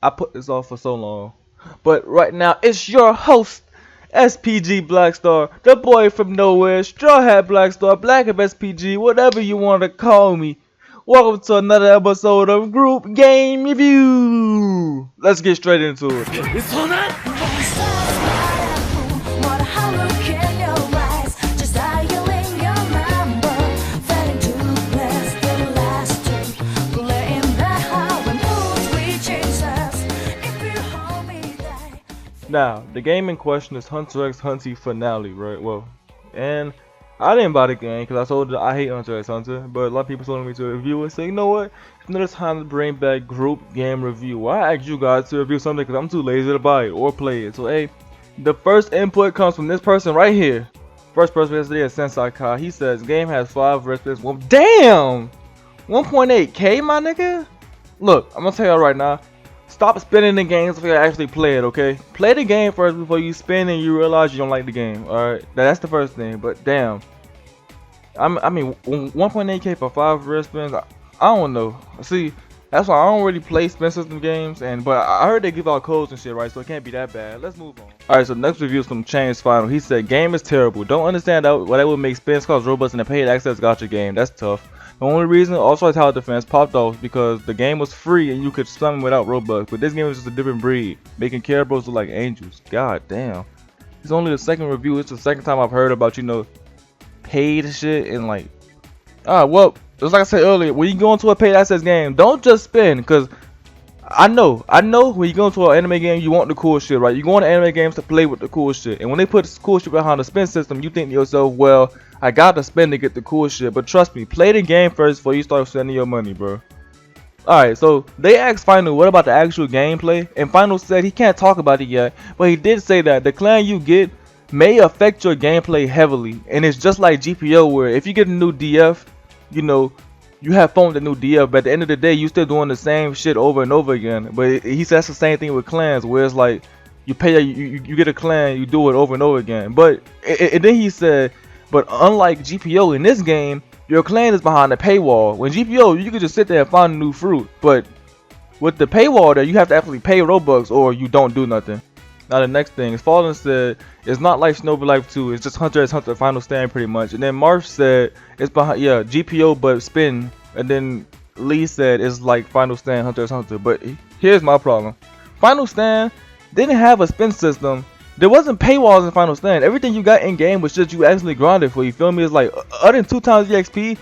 I put this off for so long. But right now, it's your host, SPG Blackstar, the boy from nowhere, Straw Hat Blackstar, Black of SPG, whatever you want to call me. Welcome to another episode of Group Game Review. Let's get straight into it. Now, the game in question is Hunter x Hunter Finale, right? Well, and I didn't buy the game because I told you I hate Hunter x Hunter, but a lot of people told me to review it. So you know what? It's another time to bring back group game review. Why I asked you guys to review something because I'm too lazy to buy it or play it. So hey, the first input comes from this person right here. First person yesterday is Sensei Kai. He says game has 5 respirates. Well, damn, 1.8K, my nigga. Look, I'm gonna tell y'all right now. Stop spinning the games before you actually play it, okay? Play the game first before you spin and you realize you don't like the game, alright? That's the first thing, but damn. I mean, 1.8K for 5 wristbands, I don't know. See, that's why I don't really play spin system games, but I heard they give out codes and shit, right? So it can't be that bad. Let's move on. Alright, so next review is from Chains Final. He said, game is terrible. Don't understand why that would make spins cost Robux in a paid access gacha game. That's tough. The only reason also Tower Defense popped off because the game was free and you could summon without Robux, but this game is just a different breed, making Caribos look like angels. God damn. It's only the second review. It's the second time I've heard about, you know, paid shit and like, well, just like I said earlier, when you go into a paid access game, don't just spin, because I know when you go into an anime game, you want the cool shit, right? You go into anime games to play with the cool shit, and when they put the cool shit behind the spin system, you think to yourself, well, I got to spend to get the cool shit. But trust me, play the game first before you start spending your money, bro. Alright, so they asked Final what about the actual gameplay, and Final said he can't talk about it yet, but he did say that the clan you get may affect your gameplay heavily, and it's just like GPO where if you get a new DF, you know, you have fun with the new DF, but at the end of the day, you still doing the same shit over and over again. But he says the same thing with clans, where it's like you pay, you get a clan, you do it over and over again. But and then he said, but unlike GPO in this game, your clan is behind the paywall. When GPO, you can just sit there and find a new fruit, but with the paywall there, you have to actually pay Robux or you don't do nothing. Now the next thing is Fallen said it's not like Snowball Life 2, it's just Hunter x Hunter Final Stand pretty much. And then Marv said it's behind, yeah, GPO but spin. And then Lee said it's like Final Stand Hunter x Hunter. But here's my problem. Final Stand didn't have a spin system. There wasn't paywalls in Final Stand. Everything you got in game was just you actually grinded for. You feel me? It's like other than 2 times the XP,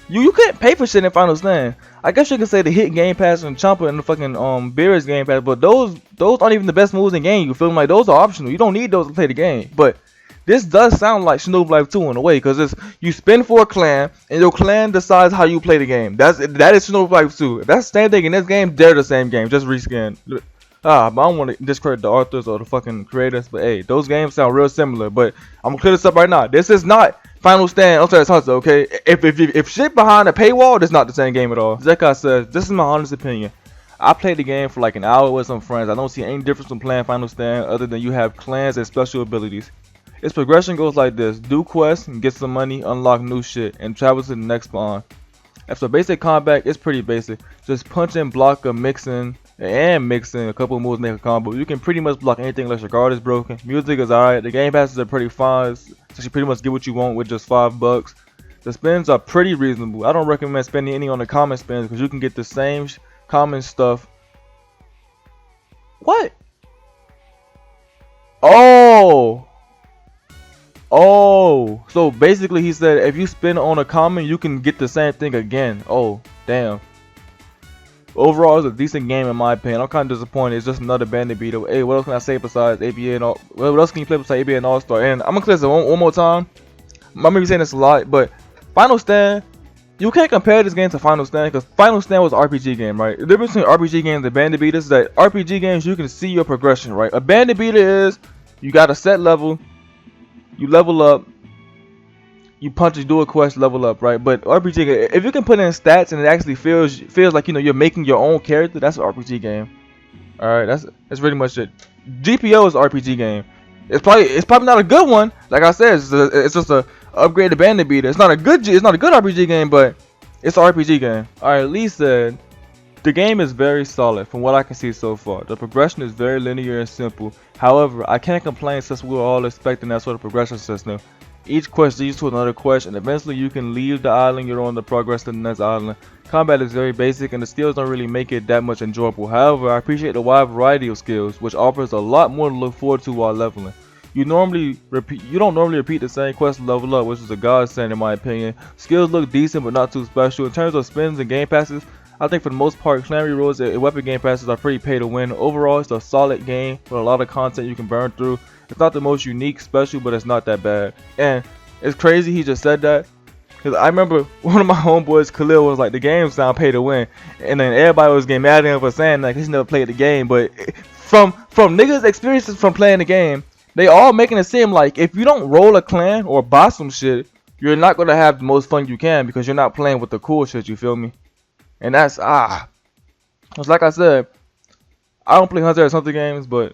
you couldn't pay for shit in Final Stand. I guess you could say the hit game pass and Chomper and the fucking Beerus game pass, but those aren't even the best moves in game. You feel me? Like those are optional. You don't need those to play the game. But this does sound like Shinobi Life 2 in a way, because it's you spin for a clan and your clan decides how you play the game. That is Shinobi Life 2. If that's the same thing in this game, they're the same game, just reskin. But I don't want to discredit the authors or the fucking creators, but hey, those games sound real similar. But I'm gonna clear this up right now. This is not Final Stand Hunter x Hunter, okay? If shit behind a paywall, that's not the same game at all. Zekai says, this is my honest opinion. I played the game for like an hour with some friends. I don't see any difference from playing Final Stand other than you have clans and special abilities. Its progression goes like this: do quests and get some money, unlock new shit, and travel to the next spawn. After basic combat, it's pretty basic. Just punching, blocking, mixing a couple of moves make a combo. You can pretty much block anything unless your guard is broken. Music is alright. The game passes are pretty fine, so you pretty much get what you want with just $5. The spins are pretty reasonable. I don't recommend spending any on the common spins because you can get the same common stuff. What? Oh, so basically he said if you spin on a common, you can get the same thing again. Oh, damn. Overall, it's a decent game in my opinion. I'm kind of disappointed. It's just another bandit beater. Hey, what else can I say besides ABA and all? What else can you play besides ABA and All Star? And I'm gonna clear this one more time. I'm gonna be saying this a lot, but Final Stand, you can't compare this game to Final Stand because Final Stand was an RPG game, right? The difference between RPG games and bandit beaters is that RPG games you can see your progression, right? A bandit beater is you got a set level, you level up, you punch, you do a quest, level up, right? But RPG, if you can put in stats and it actually feels like, you know, you're making your own character, that's an RPG game. All right, that's pretty much it. GPO is an RPG game. It's probably not a good one. Like I said, it's just a upgraded bandit beater. It's not a good RPG game, but it's an RPG game. All right, Lee said The game is very solid from what I can see so far. The progression is very linear and simple. However, I can't complain since we were all expecting that sort of progression system. Each quest leads to another quest, and eventually you can leave the island you're on to progress to the next island. Combat is very basic and the skills don't really make it that much enjoyable. However, I appreciate the wide variety of skills, which offers a lot more to look forward to while leveling. You don't normally repeat the same quest to level up, which is a godsend in my opinion. Skills look decent but not too special. In terms of spins and game passes, I think for the most part, clan rerolls and weapon game passes are pretty pay to win. Overall, it's a solid game with a lot of content you can burn through. It's not the most unique special, but it's not that bad. And it's crazy he just said that, because I remember one of my homeboys, Khalil, was like, the game sound pay to win. And then everybody was getting mad at him for saying that he's never played the game. But from niggas' experiences from playing the game, they all making it seem like if you don't roll a clan or buy some shit, you're not going to have the most fun you can because you're not playing with the cool shit, you feel me? And that's, it's like I said, I don't play Hunter x Hunter games, but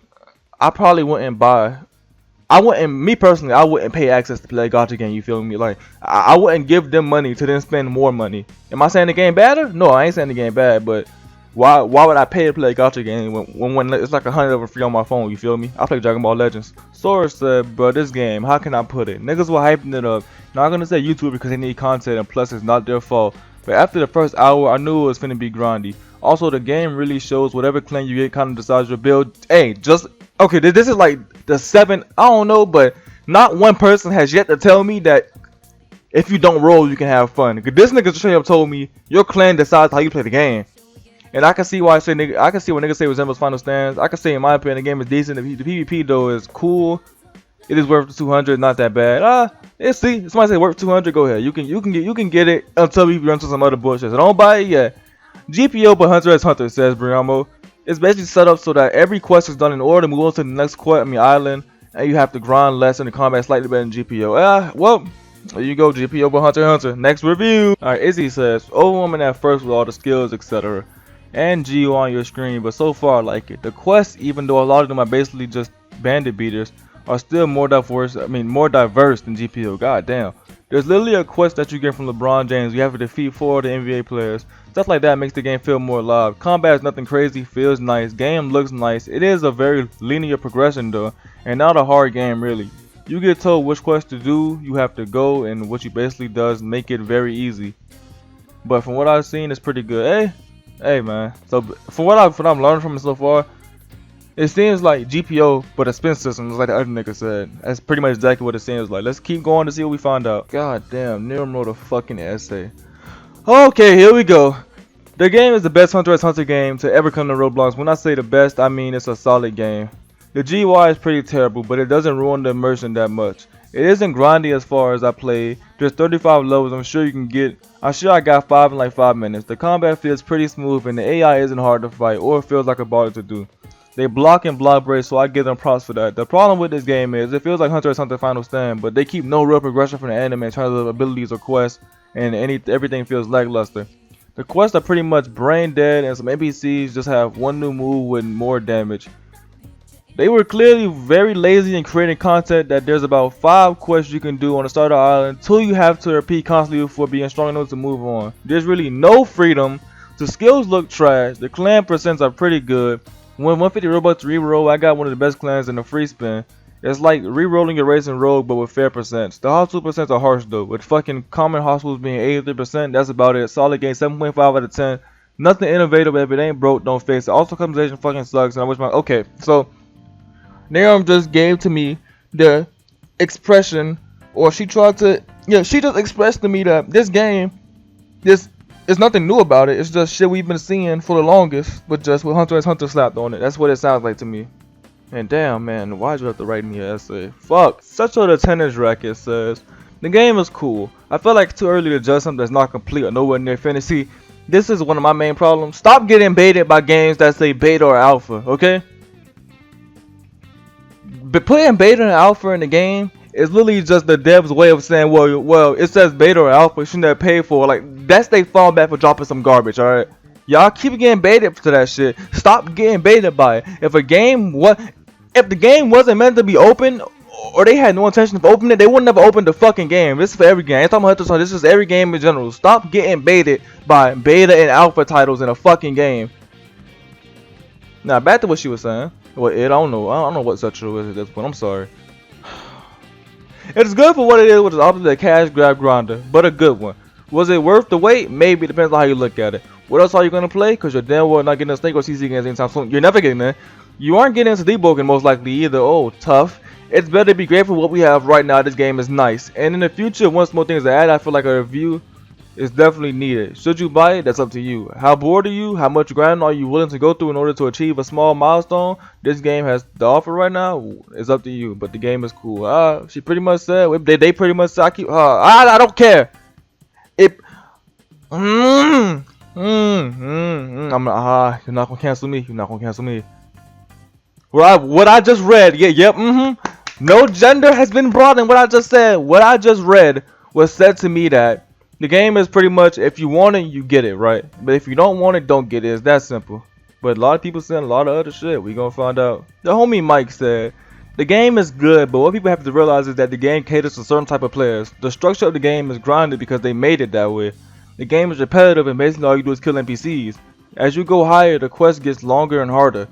I probably wouldn't me personally, I wouldn't pay access to play a gacha game, you feel me? Like, I wouldn't give them money to then spend more money. Am I saying the game better? No, I ain't saying the game bad, but why would I pay to play a gacha game when it's like 100 of it free on my phone, you feel me? I play Dragon Ball Legends. Sora said, bro, this game, how can I put it? Niggas were hyping it up. Not gonna say YouTube because they need content and plus it's not their fault. But after the first hour, I knew it was finna be grindy. Also, the game really shows whatever clan you get kind of decides your build. Hey, okay, this is like the 7th, I don't know, but not one person has yet to tell me that if you don't roll, you can have fun. This nigga straight up told me your clan decides how you play the game. And I can see why I can see what niggas say resembles Final Stands. I can say in my opinion the game is decent. The PvP though is cool. It is worth 200, not that bad. See, somebody say worth 200, go ahead. You can get it until we run to some other bullshit. So don't buy it yet. GPO but Hunter x Hunter, says Briamo. It's basically set up so that every quest is done in order to move on to the next island, and you have to grind less and the combat slightly better than GPO. Well, there you go, GPO but Hunter x Hunter. Next review. Alright, Izzy says, overwhelming at first with all the skills, etc. and GU on your screen, but so far I like it. The quests, even though a lot of them are basically just bandit beaters, are still more diverse than GPO. God damn. There's literally a quest that you get from LeBron James. You have to defeat 4 of the NBA players. Stuff like that makes the game feel more alive. Combat is nothing crazy, feels nice, game looks nice. It is a very linear progression though, and not a hard game really. You get told which quest to do, you have to go, and what you basically does make it very easy. But from what I've seen, it's pretty good. Hey man, so from what I'm learning from it so far, it seems like GPO but a spin system, just like the other nigga said. That's pretty much exactly what it seems like. Let's keep going to see what we find out. God damn, Niram wrote a fucking essay. Okay, here we go. The game is the best Hunter x Hunter game to ever come to Roblox. When I say the best, I mean it's a solid game. The GUI is pretty terrible, but it doesn't ruin the immersion that much. It isn't grindy as far as I played. There's 35 levels. I'm sure I got 5 in like 5 minutes. The combat feels pretty smooth and the AI isn't hard to fight or feels like a bother to do. They block and block break, so I give them props for that. The problem with this game is it feels like Hunter x Hunter Final Stand, but they keep no real progression from the anime in terms of abilities or quests, and everything feels lackluster. The quests are pretty much brain dead, and some NPCs just have one new move with more damage. They were clearly very lazy in creating content that there's about 5 quests you can do on the starter island, 2 you have to repeat constantly before being strong enough to move on. There's really no freedom. The skills look trash. The clan percents are pretty good. When 150 Robux to reroll, I got one of the best clans in the free spin. It's like rerolling your race and rogue but with fair percents. The hostile percents are harsh though, with fucking common hostiles being 83%, that's about it. Solid game, 7.5 out of 10. Nothing innovative, but if it ain't broke, don't fix it. Also, customization fucking sucks, and I wish okay, so Narum just gave to me the expression, or she just expressed to me that this game, there's nothing new about it. It's just shit we've been seeing for the longest, but just with Hunter x Hunter slapped on it. That's what it sounds like to me. And damn, man, why'd you have to write me an essay? Fuck. Such a tennis racket says, the game is cool. I feel like it's too early to judge something that's not complete or nowhere near finished. See, this is one of my main problems. Stop getting baited by games that say beta or alpha, okay? But putting beta and alpha in the game is literally just the dev's way of saying, well, it says beta or alpha, shouldn't have paid for. Like, that's they fallback for dropping some garbage, alright? Y'all keep getting baited to that shit. Stop getting baited by it. If the game wasn't meant to be open or they had no intention of opening it, they would never open the fucking game. This is for every game. I ain't talking about Hunter x Hunter. This is every game in general. Stop getting baited by beta and alpha titles in a fucking game. Now back to what she was saying. Well, I don't know what such is at this point. I'm sorry. It's good for what it is, which is obviously a cash grab grinder, but a good one. Was it worth the wait? Maybe. Depends on how you look at it. What else are you gonna play? Cause you're damn well not getting a snake or CC games anytime soon. You're never getting in. You aren't getting into debuging most likely either. Oh, tough. It's better to be grateful for what we have right now. This game is nice, and in the future, once more things to add, I feel like a review is definitely needed. Should you buy it? That's up to you. How bored are you? How much grind are you willing to go through in order to achieve a small milestone? This game has the offer right now. It's up to you, but the game is cool. She pretty much said they pretty much said I don't care. It. I'm not. You're not gonna cancel me. You're not gonna cancel me. What I just read. Yeah. Yep. No gender has been brought in. What I just said. What I just read was said to me that the game is pretty much, if you want it, you get it, right? But if you don't want it, don't get it. It's that simple. But a lot of people saying a lot of other shit. We gonna find out. The homie Mike said, the game is good, but what people have to realize is that the game caters to certain type of players. The structure of the game is grinded because they made it that way. The game is repetitive and basically all you do is kill NPCs. As you go higher, the quest gets longer and harder.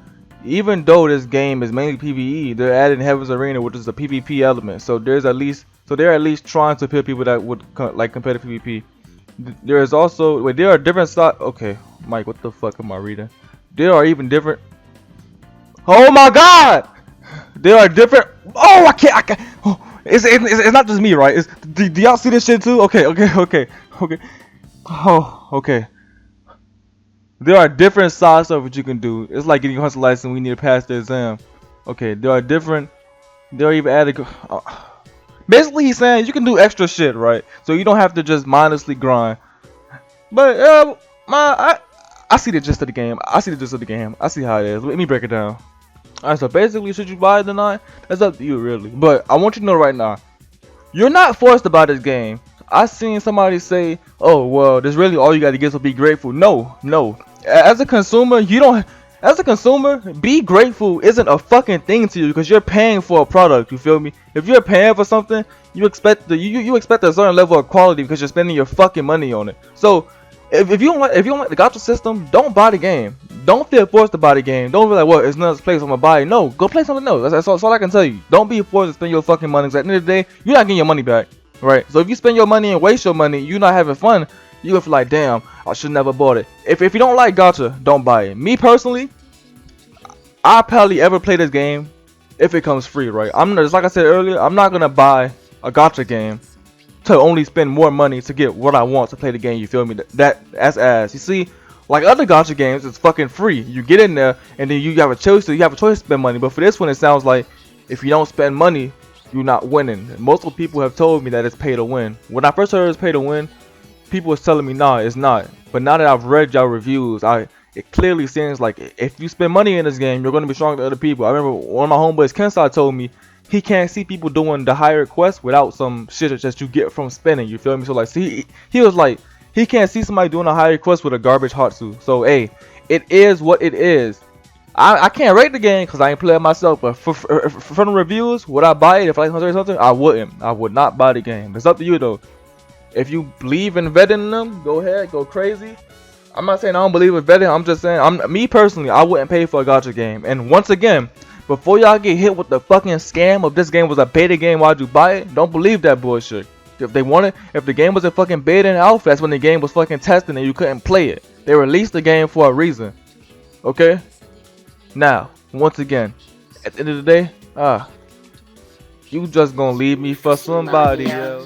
Even though this game is mainly PvE, they're adding Heaven's Arena, which is a PvP element. So they're at least trying to appeal people that would like competitive PvP. There is also there are different Okay, Mike, what the fuck am I reading? There are even different. Oh my God! There are different. Oh, I can't. Oh, it's not just me, right? Do y'all see this shit too? Okay. Oh, okay. There are different side stuff that you can do. It's like getting a hunter license. We need to pass the exam. Okay, there are different. There are even added. Basically, he's saying you can do extra shit, right? So you don't have to just mindlessly grind. But I see the gist of the game. I see how it is. Let me break it down. Alright, so basically, should you buy it or not? That's up to you, really. But I want you to know right now, you're not forced to buy this game. I seen somebody say, "Oh, well, this really all you got to get, so be grateful." No. As a consumer, you don't. As a consumer, be grateful isn't a fucking thing to you because you're paying for a product. You feel me? If you're paying for something, you expect you expect a certain level of quality because you're spending your fucking money on it. So if you don't like the gacha system, don't buy the game. Don't feel forced to buy the game. Don't be like, well, it's not this place I'm gonna buy it. No, go play something else. That's all I can tell you. Don't be forced to spend your fucking money. 'Cause at the end of the day, you're not getting your money back, right? So if you spend your money and waste your money, you're not having fun. You gonna feel like, damn, I should never bought it. If you don't like gacha, don't buy it. Me personally, I'll probably ever play this game if it comes free, right? Just like I said earlier, I'm not gonna buy a gacha game to only spend more money to get what I want to play the game. You feel me? That's ass. You see, like other gacha games, it's fucking free. You get in there and then you have a choice. You have a choice to spend money. But for this one, it sounds like if you don't spend money, you're not winning. Multiple people have told me that it's pay to win. When I first heard it's pay to win, people was telling me, nah, it's not. But now that I've read y'all reviews, it clearly seems like if you spend money in this game, you're going to be stronger than other people. I remember one of my homeboys, Kensai, told me he can't see people doing the higher quests without some shit that you get from spending. You feel me? So like, see, he was like, he can't see somebody doing a higher quest with a garbage Hatsu. So hey, it is what it is. I can't rate the game because I ain't playing myself. But from the reviews, would I buy it if I like something? I wouldn't. I would not buy the game. It's up to you though. If you believe in vetting them, go ahead, go crazy. I'm not saying I don't believe in vetting. I'm just saying, me personally, I wouldn't pay for a gacha game. And once again, before y'all get hit with the fucking scam of this game was a beta game, why'd you buy it? Don't believe that bullshit. If the game was a fucking beta and alpha, that's when the game was fucking testing and you couldn't play it. They released the game for a reason. Okay? Now, once again, at the end of the day, you just gonna leave me for somebody else.